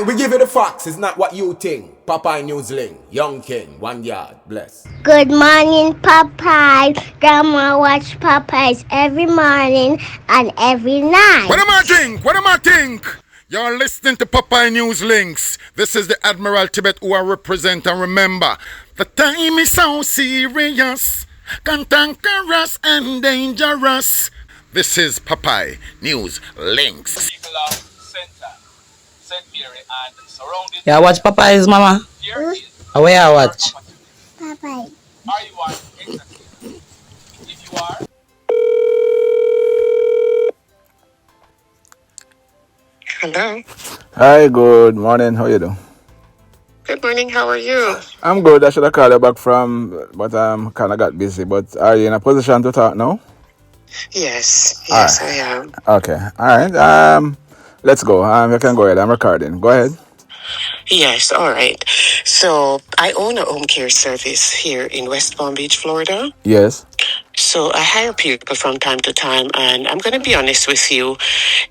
we give you the facts. It's not what you think. Popeye Newsling, Young King, 1 yard, bless. Good morning, Popeye. Grandma watch Popeyes every morning and every night. What am I think? What am I think? You're listening to Popeye News Links. This is the Admiral Tibet who I represent, and remember, the time is so serious, cantankerous and dangerous. This is Popeye News Links. Yeah, watch Popeyes, mama. Where I watch? Popeye. Are you on? Exactly. If you are. Hello. Hi, good morning. How you doing? Good morning. How are you? I'm good. I should have called you back but kind of got busy. But are you in a position to talk now? Yes, Alright. I am. Okay. All right. Let's go. You can go ahead. I'm recording. Go ahead. Yes, all right. So I own a home care service here in West Palm Beach, Florida. Yes. So I hire people from time to time, and I'm going to be honest with you,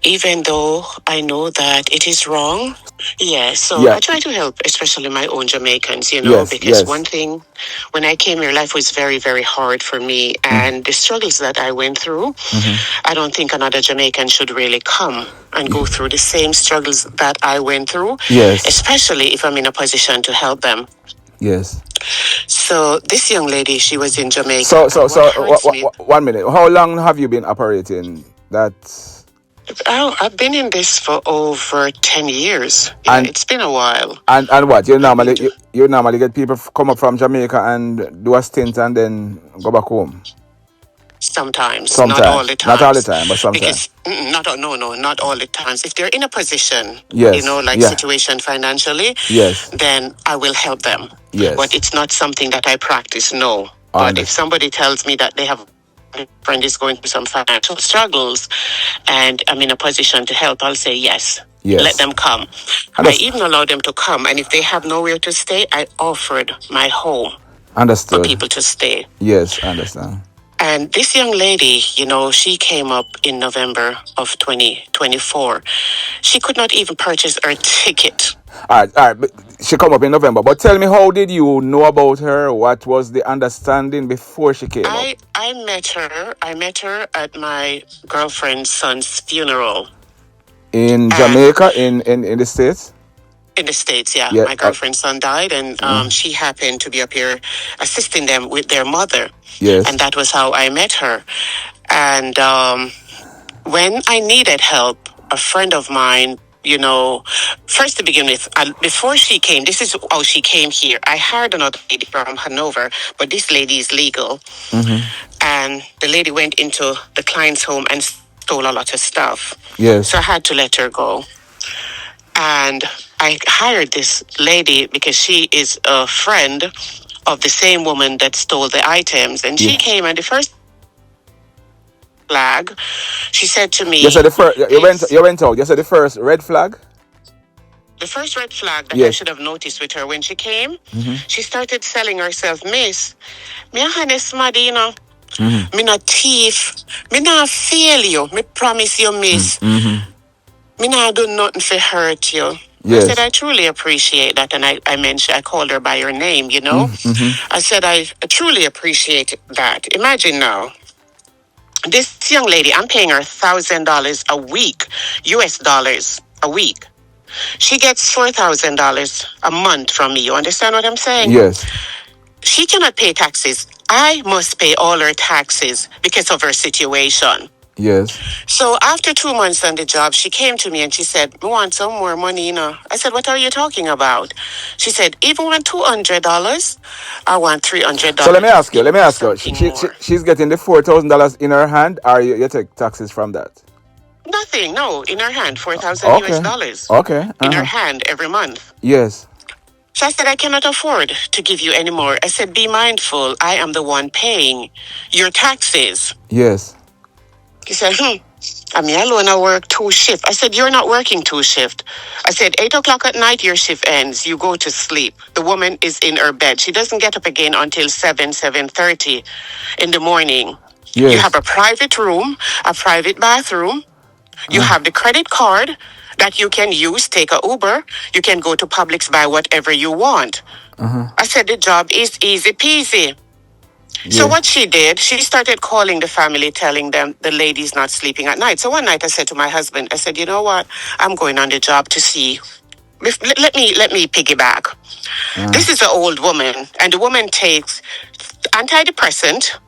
even though I know that it is wrong. I try to help, especially my own Jamaicans, because one thing, when I came here, life was very, very hard for me, and the struggles that I went through, I don't think another Jamaican should really come and go through the same struggles that I went through, especially if I'm in a position to help them. Yes. So this young lady, she was in Jamaica. So 1 minute. How long have you been operating that? I've been in this for over 10 years. Yeah, it's been a while. And what? You normally get people come up from Jamaica and do a stint and then go back home. Sometimes. Not all the time. Not all the time, but sometimes. Not all the times. If they're in a position, situation financially, then I will help them. Yes. But it's not something that I practice, no. But if somebody tells me that they have a friend is going through some financial struggles and I'm in a position to help, I'll say yes. Let them come. I even allow them to come, and if they have nowhere to stay, I offered my home for people to stay. Yes, I understand. And this young lady, she came up in November of 2024. She could not even purchase her ticket. All right. But she come up in November. But tell me, how did you know about her? What was the understanding before she came up? I met her at my girlfriend's son's funeral. In Jamaica, in the States? In the States, yeah. My girlfriend's son died, and she happened to be up here assisting them with their mother. Yes. And that was how I met her. And when I needed help, a friend of mine, first to begin with, before she came, this is how she came here. I hired another lady from Hanover, but this lady is legal. And the lady went into the client's home and stole a lot of stuff. Yes. So I had to let her go. And I hired this lady because she is a friend of the same woman that stole the items. And she came, and the first flag, she said to me... You said you went out. You said the first red flag? The first red flag that I should have noticed with her when she came, she started selling herself, Miss, me a honest muddy, me not thief, me not fail you, me promise you, Miss. Me not do nothing for hurt you. Yes. I said, I truly appreciate that. And I called her by her name, I said, I truly appreciate that. Imagine now, this young lady, I'm paying her $1,000 a week, US dollars a week. She gets $4,000 a month from me. You understand what I'm saying? Yes. She cannot pay taxes. I must pay all her taxes because of her situation. Yes. So after 2 months on the job, she came to me and she said, "We want some more money, I said, "What are you talking about?" She said, "Even want $200, I want $300." So let me ask you. She's getting the $4,000 in her hand, or you take taxes from that? Nothing, no, in her hand, $4,000 US dollars. Okay. In her hand every month. Yes. So I said, "I cannot afford to give you any more." I said, "Be mindful, I am the one paying your taxes." Yes. He said, I mean, alone I work 2 shifts. I said, "You're not working 2 shifts. I said, 8 o'clock at night, your shift ends. You go to sleep. The woman is in her bed. She doesn't get up again until 7:30 in the morning. Yes. You have a private room, a private bathroom. You have the credit card that you can use, take a Uber, you can go to Publix, buy whatever you want. I said, the job is easy peasy. So what she did, she started calling the family, telling them the lady's not sleeping at night. So one night I said to my husband, I said, you know what? I'm going on the job to see. Let me piggyback. This is an old woman, and the woman takes antidepressant,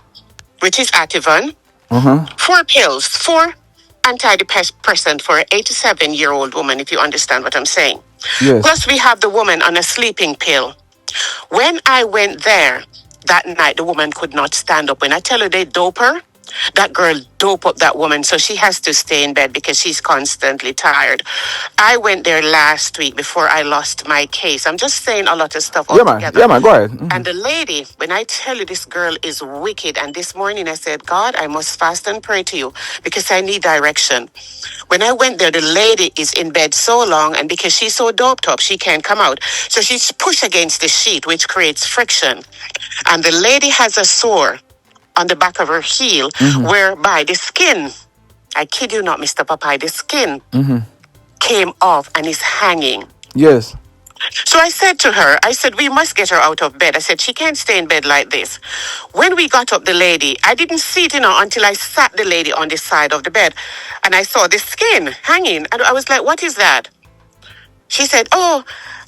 which is Ativan, 4 pills, 4 antidepressant for an 87-year-old woman, if you understand what I'm saying. Yes. Plus, we have the woman on a sleeping pill. When I went there that night, the woman could not stand up. When I tell her they dope her, that girl dope up that woman, so she has to stay in bed because she's constantly tired. I went there last week before I lost my case. I'm just saying a lot of stuff all together. Yeah, man, go ahead. And the lady, when I tell you this girl is wicked, and this morning I said, God, I must fast and pray to you because I need direction. When I went there, the lady is in bed so long, and because she's so doped up, she can't come out. So she's pushed against the sheet, which creates friction. And the lady has a sore on the back of her heel, whereby the skin, I kid you not, Mr. Papai, the skin came off and is hanging. Yes. So I said to her, I said, we must get her out of bed. I said, she can't stay in bed like this. When we got up the lady, I didn't see it, until I sat the lady on the side of the bed. And I saw the skin hanging. And I was like, what is that? She said, oh,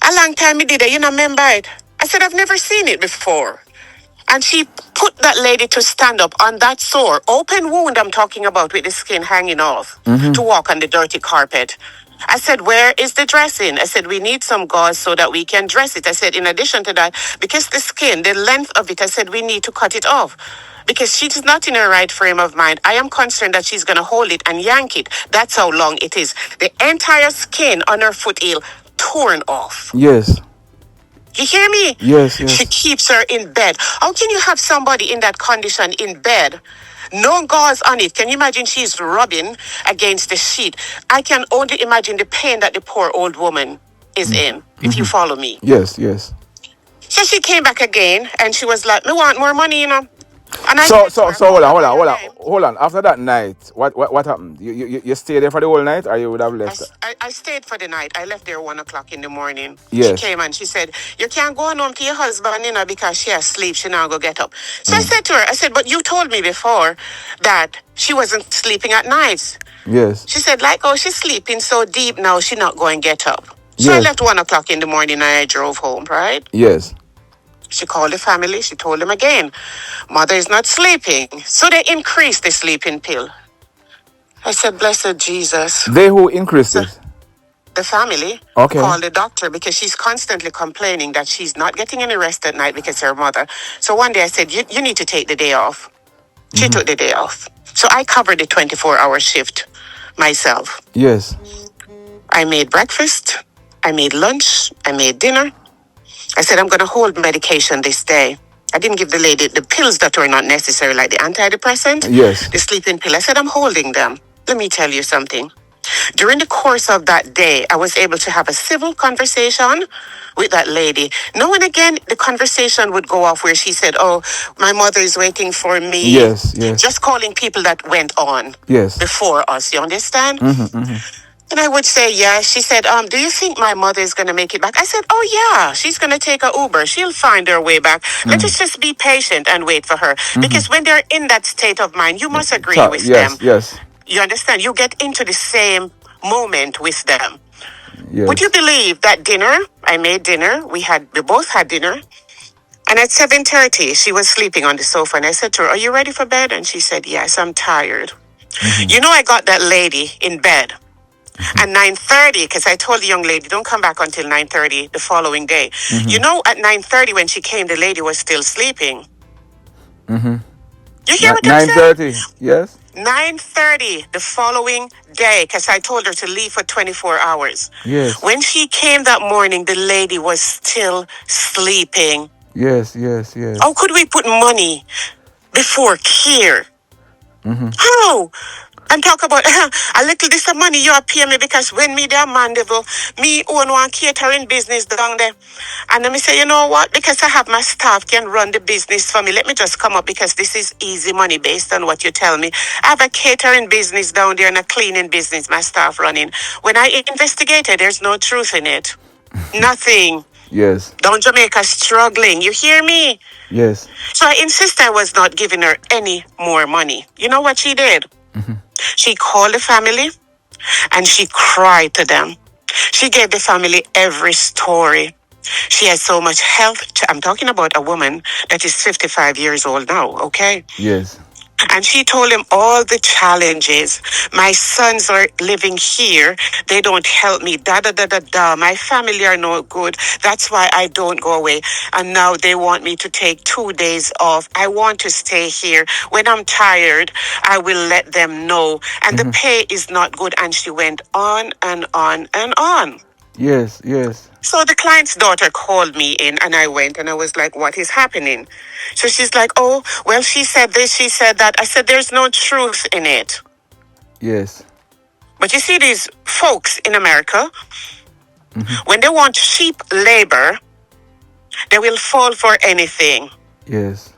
a long time me did it. You know, remember it? I said, I've never seen it before. And she put that lady to stand up on that sore, open wound I'm talking about with the skin hanging off, to walk on the dirty carpet. I said, where is the dressing? I said, we need some gauze so that we can dress it. I said, in addition to that, because the skin, the length of it, I said, we need to cut it off. Because she's not in her right frame of mind. I am concerned that she's going to hold it and yank it. That's how long it is. The entire skin on her foot heel torn off. Yes. You hear me? Yes. She keeps her in bed. How can you have somebody in that condition in bed? No gauze on it. Can you imagine she's rubbing against the sheet? I can only imagine the pain that the poor old woman is in, if you follow me. Yes. So she came back again and she was like, "Me want more money, And I So said to her, hold on. After that night, what happened? You stayed there for the whole night, or you would have left? I stayed for the night. I left there 1:00 in the morning. Yes. She came and she said, you can't go home to your husband, because she has sleep. She now go get up. So I said to her, I said, but you told me before that she wasn't sleeping at nights. Yes. She said, like, oh, she's sleeping so deep now, she not going to get up. So I left 1:00 in the morning and I drove home, right? Yes. She called the family. She told them again, mother is not sleeping. So they increased the sleeping pill. I said, blessed Jesus. They who increased it? The family called the doctor because she's constantly complaining that she's not getting any rest at night because her mother. So one day I said, you need to take the day off. She took the day off. So I covered the 24-hour shift myself. Yes. I made breakfast. I made lunch. I made dinner. I said, I'm going to hold medication this day. I didn't give the lady the pills that were not necessary, like the antidepressant, the sleeping pill. I said, I'm holding them. Let me tell you something. During the course of that day, I was able to have a civil conversation with that lady. Now and again, the conversation would go off where she said, oh, my mother is waiting for me. Yes. Just calling people that went on before us, you understand? And I would say, yeah. She said, do you think my mother is going to make it back? I said, oh, yeah, she's going to take a Uber. She'll find her way back. Let us just be patient and wait for her. Because when they're in that state of mind, you must agree with them. Yes. You understand? You get into the same moment with them. Yes. Would you believe that dinner? I made dinner. We both had dinner. And at 7:30, she was sleeping on the sofa. And I said to her, are you ready for bed? And she said, yes, I'm tired. I got that lady in bed. At 9:30, because I told the young lady, don't come back until 9:30 the following day. At 9:30 when she came, the lady was still sleeping. You hear what I'm saying? 9:30, yes. 9:30 the following day, because I told her to leave for 24 hours. Yes. When she came that morning, the lady was still sleeping. Yes. How could we put money before care? How? And talk about a little this of money you are paying me because when me there mandeville, me own one catering business down there. And let me say, you know what? Because I have my staff can run the business for me. Let me just come up because this is easy money based on what you tell me. I have a catering business down there and a cleaning business, my staff running. When I investigated, there's no truth in it. Nothing. Yes. Down Jamaica struggling. You hear me? Yes. So I insist I was not giving her any more money. You know what she did? She called the family and she cried to them. She gave the family every story. She has so much health. I'm talking about a woman that is 55 years old now, okay? Yes. And she told him all the challenges. My sons are living here. They don't help me. Da, da, da, da, da. My family are no good. That's why I don't go away. And now they want me to take 2 days off. I want to stay here. When I'm tired, I will let them know. And the pay is not good. And she went on and on and on. Yes, yes. So the client's daughter called me in and I went and I was like, what is happening? So she's like, oh, well, she said this, she said that. I said, there's no truth in it. Yes. But you see these folks in America, when they want cheap labor, they will fall for anything. Yes.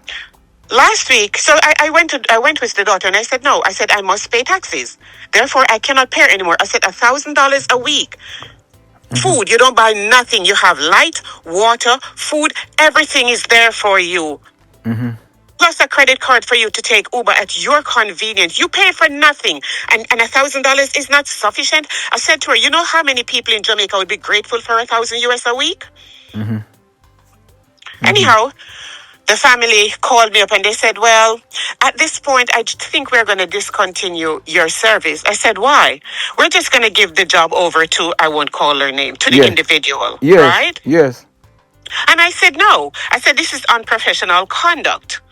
Last week, so I went with the daughter and I said, no, I said, I must pay taxes. Therefore, I cannot pay anymore. I said, $1,000 a week. Food, you don't buy nothing. You have light, water, food, everything is there for you. Plus a credit card for you to take Uber at your convenience. You pay for nothing. And $1,000 is not sufficient. I said to her, you know how many people in Jamaica would be grateful for $1,000 a week? Anyhow, the family called me up and they said, well, at this point, I think we're going to discontinue your service. I said, why? We're just going to give the job over to, I won't call her name, to the individual, right? Yes. And I said, no. I said, this is unprofessional conduct.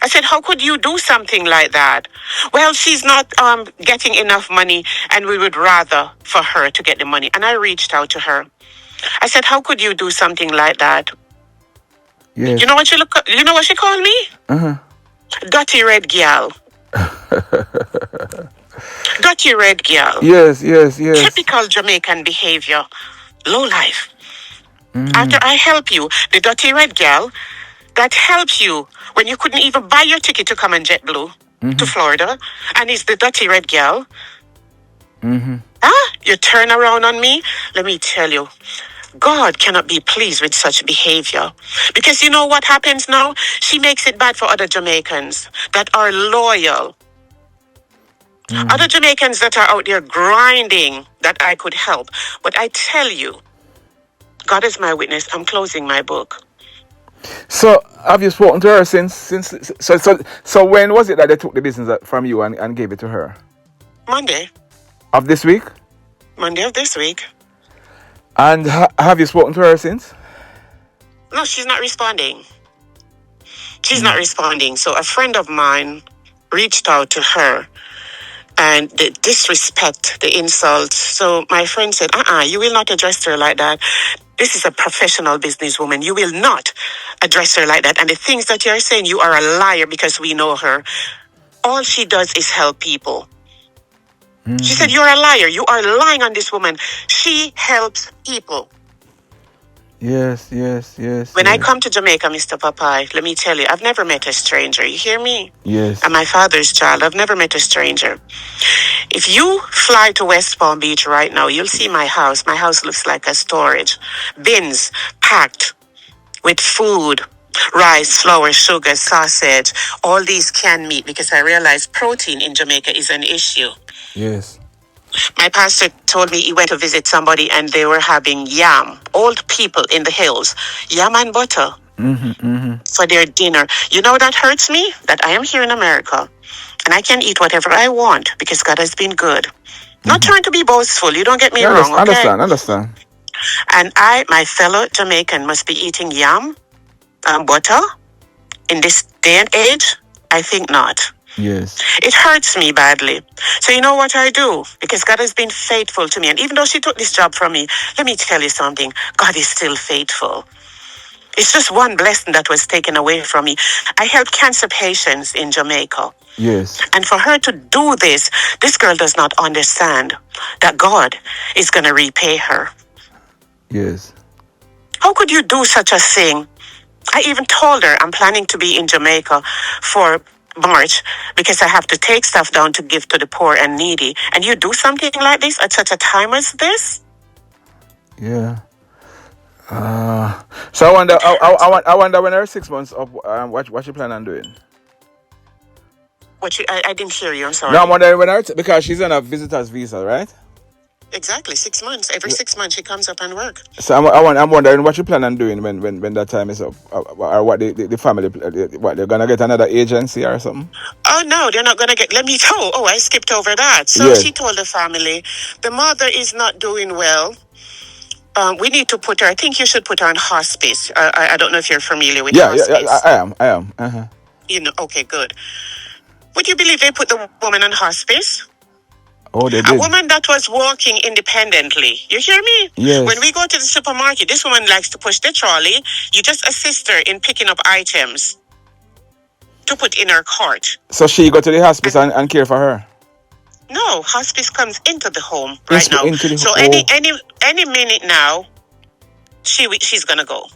I said, how could you do something like that? Well, she's not getting enough money and we would rather for her to get the money. And I reached out to her. I said, how could you do something like that? Yes. You know what she called me? Dirty red gal. Dirty red gal. Yes, yes, yes. Typical Jamaican behavior. Low life. After I help you, the dirty red gal that helps you when you couldn't even buy your ticket to come on JetBlue to Florida, and is the dirty red gal. You turn around on me? Let me tell you, God cannot be pleased with such behavior. Because you know what happens now? She makes it bad for other Jamaicans that are loyal. Other Jamaicans that are out there grinding that I could help. But I tell you, God is my witness. I'm closing my book. So have you spoken to her since so when was it that they took the business from you and gave it to her? Monday. Of this week? Monday of this week. And have you spoken to her since? No, she's not responding. She's not responding. So a friend of mine reached out to her and the disrespect, the insult. So my friend said, you will not address her like that. This is a professional businesswoman. You will not address her like that. And the things that you're saying, you are a liar because we know her. All she does is help people. She said, you're a liar. You are lying on this woman. She helps people. Yes. When I come to Jamaica, Mr. Papai, let me tell you, I've never met a stranger. You hear me? Yes. I'm my father's child. I've never met a stranger. If you fly to West Palm Beach right now, you'll see my house. My house looks like a storage. Bins packed with food, rice, flour, sugar, sausage, all these canned meat, because I realize protein in Jamaica is an issue. Yes. My pastor told me he went to visit somebody and they were having yam, old people in the hills, yam and butter for their dinner. You know that hurts me? That I am here in America and I can eat whatever I want because God has been good. Not trying to be boastful, you don't get me wrong, okay? Understand. And my fellow Jamaican, must be eating yam and butter in this day and age? I think not. Yes. It hurts me badly. So you know what I do? Because God has been faithful to me. And even though she took this job from me, let me tell you something. God is still faithful. It's just one blessing that was taken away from me. I help cancer patients in Jamaica. Yes. And for her to do this girl does not understand that God is going to repay her. Yes. How could you do such a thing? I even told her I'm planning to be in Jamaica for March because I have to take stuff down to give to the poor and needy. And you do something like this at such a time as this? Yeah. So I wonder. I wonder when her 6 months up. What you plan on doing? I didn't hear you. I'm sorry. No, I'm wondering when her because she's on a visitor's visa, right? Exactly 6 months. Every 6 months she comes up and work. So I'm wondering what you plan on doing when that time is up, or what the family what they're gonna get another agency or something. Oh no, they're not gonna get. Let me tell. Oh, I skipped over that. So Yeah. she told the family, the mother is not doing well. We need to put her. I think you should put her on hospice. I don't know if you're familiar with hospice. Yeah, I am. Uh-huh. You know. Okay, good. Would you believe they put the woman on hospice? Oh, they A did. woman that was walking independently. You hear me? Yes. When we go to the supermarket, this woman likes to push the trolley. You just assist her in picking up items to put in her cart. So she go to the hospice and care for her. No, hospice comes into the home right now. So oh. any minute now, she's gonna go.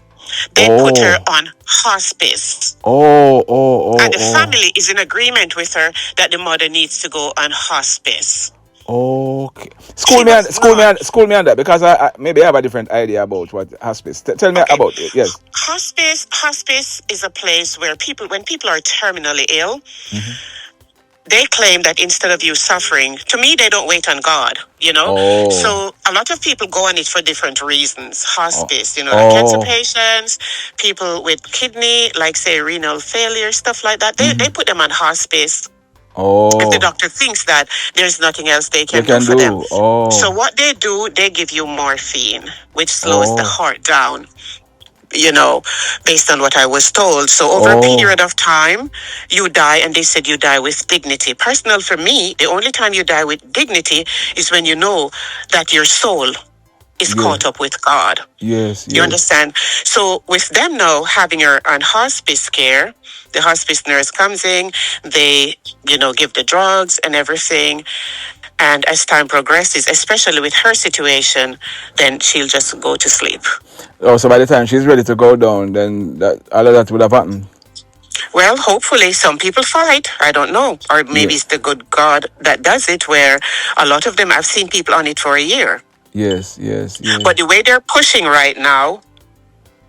They put her on hospice. And the family is in agreement with her that the mother needs to go on hospice. Okay. School me on that because I maybe I have a different idea about what hospice. Tell me about it. Yes. Hospice is a place where when people are terminally ill, they claim that instead of you suffering, to me, they don't wait on God, you know? Oh. So a lot of people go on it for different reasons. Hospice, like cancer patients, people with kidney, like say renal failure, stuff like that. They put them on hospice. If the doctor thinks that there's nothing else they can do for them. So what they do, they give you morphine, which slows the heart down. Based on what I was told. So over a period of time, you die, and they said you die with dignity. Personal for me, the only time you die with dignity is when you know that your soul is caught up with God. Yes. You understand? So with them now having her on hospice care, the hospice nurse comes in, they, give the drugs and everything. And as time progresses, especially with her situation, then she'll just go to sleep. Oh, so by the time she's ready to go down, then all of that would have happened. Well, hopefully some people fight. I don't know. Or maybe it's the good God that does it, where a lot of them, I've seen people on it for a year. Yes. But the way they're pushing right now,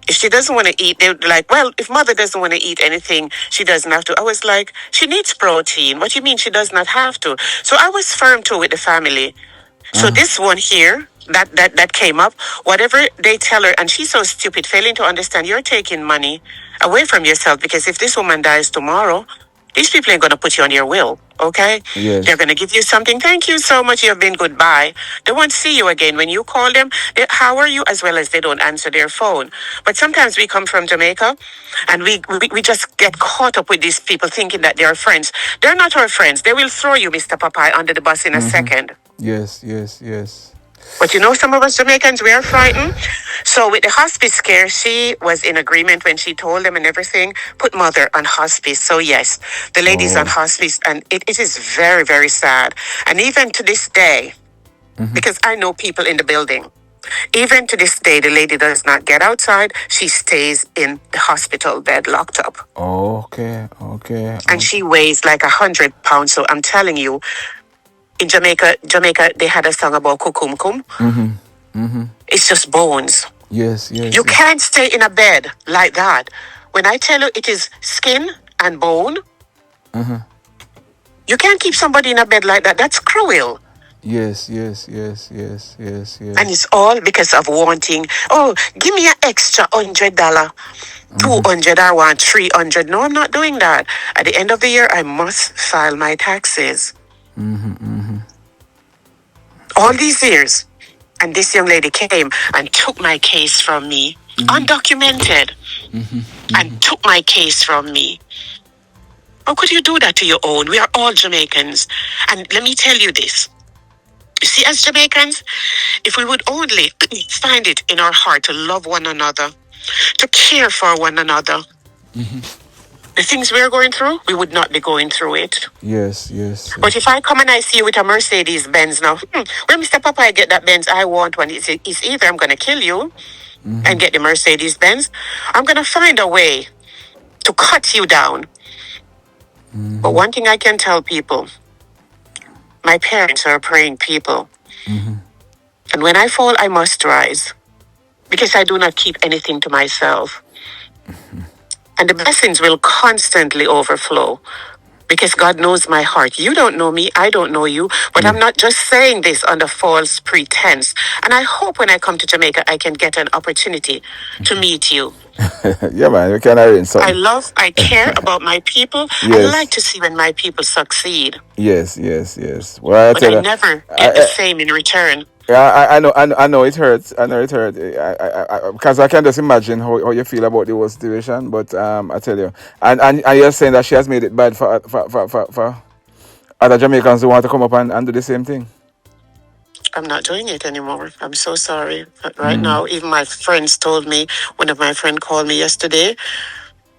if she doesn't want to eat, they're like, well, if mother doesn't want to eat anything, she doesn't have to. I was like, she needs protein. What do you mean she does not have to? So I was firm too with the family. So this one here, that came up, whatever they tell her, and she's so stupid, failing to understand, you're taking money away from yourself, because if this woman dies tomorrow, these people ain't going to put you on your will, okay? Yes. They're going to give you something. Thank you so much. You have been goodbye. They won't see you again. When you call them, how are you? As well as they don't answer their phone. But sometimes we come from Jamaica and we just get caught up with these people thinking that they're friends. They're not our friends. They will throw you, Mr. Popeye, under the bus in a second. Yes. But some of us Jamaicans, we are frightened. So with the hospice care, she was in agreement when she told them and everything, put mother on hospice. So yes, the lady's on hospice, and it is very, very sad. And even to this day, because I know people in the building, even to this day, the lady does not get outside. She stays in the hospital bed locked up. Okay. And she weighs like 100 pounds. So I'm telling you, in Jamaica, they had a song about kukumkum. It's just bones. Yes. You can't stay in a bed like that. When I tell you it is skin and bone, you can't keep somebody in a bed like that. That's cruel. Yes. And it's all because of wanting, give me an extra $100, 200, I want 300. No, I'm not doing that. At the end of the year, I must file my taxes. All these years. And this young lady came and took my case from me, undocumented, and took my case from me. How could you do that to your own? We are all Jamaicans. And let me tell you this. You see, as Jamaicans, if we would only find it in our heart to love one another to care for one another. The things we're going through, we would not be going through it. Yes, yes. But if I come and I see you with a Mercedes Benz now, where Mr. Papa I get that Benz, I want one. It's either I'm going to kill you and get the Mercedes Benz, I'm going to find a way to cut you down. But one thing I can tell people, my parents are praying people. And when I fall, I must rise, because I do not keep anything to myself. And the blessings will constantly overflow, because God knows my heart. You don't know me, I don't know you, but I'm not just saying this under false pretense. And I hope when I come to Jamaica, I can get an opportunity to meet you. Yeah, man, we can arrange something. I care about my people. Yes. I like to see when my people succeed. Yes. Well, But I never get the same in return. Yeah, I know it hurts. I know it hurts. Because I can just imagine how you feel about the whole situation. But I tell you, and you're saying that she has made it bad for other Jamaicans who want to come up and do the same thing. I'm not doing it anymore. I'm so sorry. But right now, even my friends told me, one of my friends called me yesterday.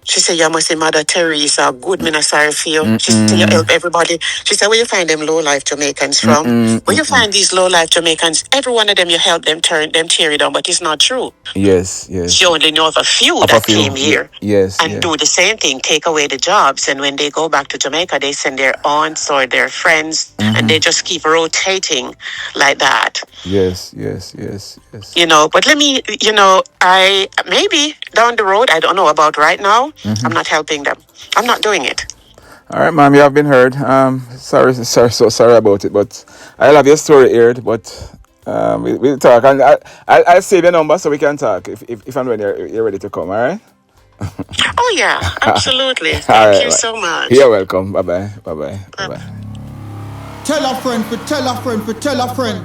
She said, you must say Mother Teresa, good man, sorry for you. She said, you help everybody. She said, where you find them low-life Jamaicans from? Where you find these low-life Jamaicans? Every one of them, you help them tear it down, but it's not true. Yes. She only know of a few that came here. Yes. And do the same thing, take away the jobs. And when they go back to Jamaica, they send their aunts or their friends, and they just keep rotating like that. Yes. You know, but let me, I maybe down the road, I don't know about right now, I'm not helping them. I'm not doing it. All right, ma'am, you have been heard. So sorry about it, but I'll have your story aired. But we'll talk, and I'll save your number so we can talk if and when you're ready to come. All right. Oh yeah, absolutely. Thank you so much. You're welcome. Bye. Tell a friend for tell a friend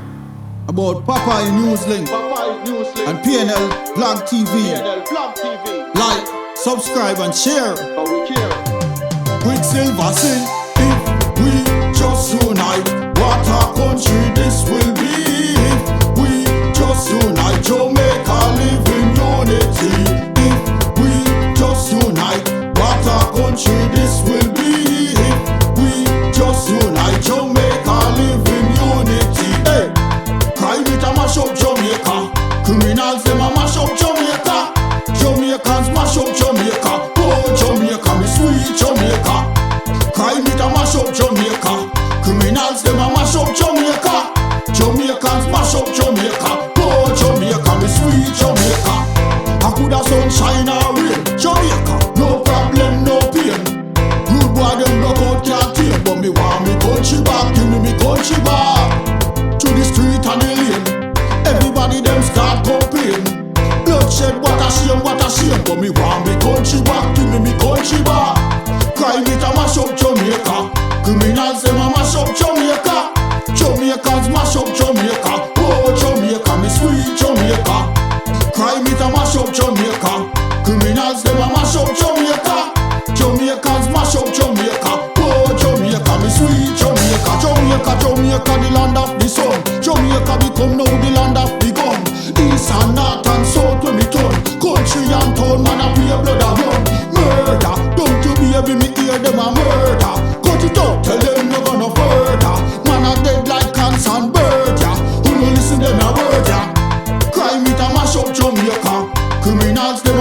about Popeye Newslink and PNL Blog TV. Like, subscribe and share. Quicksilver sing, if we just unite, what a country this will be. If we just unite, Jamaica live in unity. If we just unite, what a country this will be. If we just unite, Jamaica live in unity. Hey, crime it a mash up Jamaica, criminals them a mash up Jamaica, Jamaicans mash up Jamaica. Oh Jamaica, me sweet Jamaica. Crime it a mash up Jamaica, criminals them a mash up Jamaica, Jamaicans mash up Jamaica. Oh Jamaica, me sweet Jamaica. I coulda sunshine or rain, Jamaica, no problem, no pain. Good boy them no out can't tame, but me want me country back, give me country back. To the street and the lane, everybody them start complain. Bloodshed, what a shame, but me want me country back, give me country back. Crime it a mash up Jamaica, criminals them a mash up Jamaica, Jamaicans mash up Jamaica. Oh Jamaica, me sweet Jamaica. Crime it a mash up Jamaica, criminals them a mash up Jamaica, Jamaicans mash up Jamaica. Oh Jamaica, me sweet Jamaica. Jamaica, the land of the sun. Jamaica become now the land of the gun. East and north and south when me turn, country and town man a pay blood a run. Murder, don't you baby me hear them a murder. Cut it out, tell them no gonna further. Man a dead like cans and bird, yeah. Who no listen them a word, yeah. Crime it a mash up Jamaica, criminals them